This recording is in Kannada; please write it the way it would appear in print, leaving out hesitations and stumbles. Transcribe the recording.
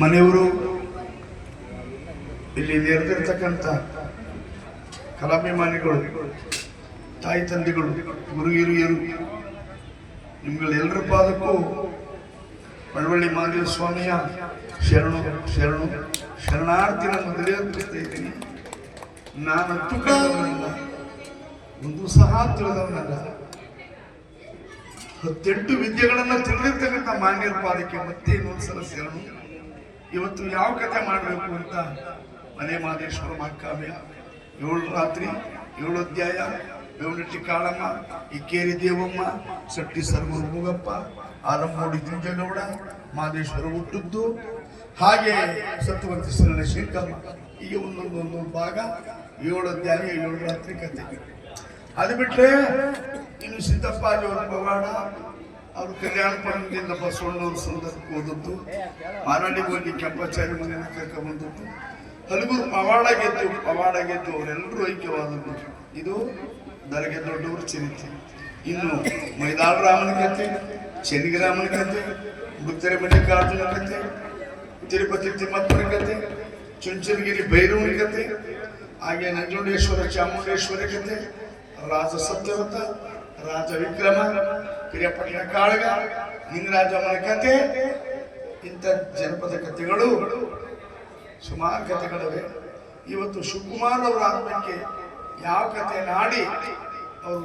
ಮನೆಯವರು ಇಲ್ಲಿ ನೆರೆದಿರ್ತಕ್ಕಂಥ ಕಲಾಭಿಮಾನಿಗಳು, ತಾಯಿ ತಂದೆಗಳು, ಗುರು ಹಿರಿಯರು, ನಿಮ್ಗಳೆಲ್ಲರ ಪಾದಕ್ಕೂ ಮಳವಳ್ಳಿ ಮಹಾದೇವ ಸ್ವಾಮಿಯ ಶರಣು ಶರಣು ಶರಣಾರ್ಥಿ ನನ್ನ ತಿಳಿಸ್ತಾ ಇದ್ದೀನಿ. ನಾನಂತೂ ಕಂಡವನಲ್ಲ, ಒಂದು ಸಹ ತಿಳಿದವನಲ್ಲ. 18 ವಿದ್ಯೆಗಳನ್ನು ತಿಳಿದಿರ್ತಕ್ಕಂಥ ಮಾನ್ಯರ ಪಾದಕ್ಕೆ ಮತ್ತೆ ಇನ್ನೊಂದ್ಸಲ ಶರಣು. ಇವತ್ತು ಯಾವ ಕಥೆ ಮಾಡಬೇಕು ಅಂತ ಮನೆ ಮಹದೇಶ್ವರ ಮಹಾಕಾವ್ಯ 7 ರಾತ್ರಿ 7 ಅಧ್ಯಾಯ, ಬೇವನಟ್ಟಿ ಕಾಳಮ್ಮ, ಇಕ್ಕೇರಿ ದೇವಮ್ಮ, ಸಟ್ಟಿ ಸರ್ಗೂರು ಮೂಗಪ್ಪ, ಆಲಮ್ಮೋಡಿ ಜುಂಜಗೌಡ, ಮಹದೇಶ್ವರ ಹುಟ್ಟದ್ದು, ಹಾಗೆ ಸತ್ಯವಂತಿ ಸರಳ ಶಂಕಮ್ಮ, ಹೀಗೆ ಒಂದೊಂದು ಭಾಗ 7 ಅಧ್ಯಾಯ 7 ರಾತ್ರಿ ಕಥೆ. ಅದು ಬಿಟ್ರೆ ಇನ್ನು ಸಿದ್ದಪ್ಪಾಜಿಯವರ ಪವಾಡ, ಅವರು ಕಲ್ಯಾಣಪುರದಿಂದ ಬಸವಣ್ಣವ್ರ ಸಂದರ್ಭಕ್ಕೆ ಹೋದದ್ದು, ಮಾರಾಣಿಗೆ ಹೋಗಿ ಕೆಂಪಾಚಾರ್ಯ ಮನೆಯನ್ನು ಕರ್ಕೊಂಡ್ಬಂದದ್ದು, ಹಲಗೂರು ಪವಾಡ ಗೆದ್ದು ಅವರೆಲ್ಲರೂ ಐಕ್ಯವಾದದ್ದು. ಇದು ದರ್ಗೆ ದೊಡ್ಡವ್ರ ಚರಿತ್ರೆ. ಇನ್ನು ಮೈದಾಳ ರಾಮನ ಕಥೆ, ಚೆನ್ನಿಗರಾಮನ ಕಥೆ, ಬುತ್ತರೆ ಮಲ್ಲಿಕಾರ್ಜುನ ಕಥೆ, ತಿರುಪತಿ ತಿಮ್ಮಪ್ಪನ ಕಥೆ, ಚುಂಚನಗಿರಿ ಭೈರವನ ಕಥೆ, ಹಾಗೆ ನಂಜುಂಡೇಶ್ವರ ಚಾಮುಂಡೇಶ್ವರ ಕಥೆ, ರಾಜ ಸತ್ಯವ್ರತ, ರಾಜ ವಿಕ್ರಮ, ಪಿರಿಯಪಟ್ಟಣ ಕಾಳಗ, ನಿಂಗರಾಜಮ್ಮನ ಕಥೆ, ಇಂಥ ಜನಪದ ಕಥೆಗಳು ಸುಮಾರು ಕಥೆಗಳಿವೆ. ಇವತ್ತು ಶಿವಕುಮಾರ್ ಅವರ ಆತ್ಮಕ್ಕೆ ಯಾವ ಕಥೆ ನಾಡಿ ಅವರು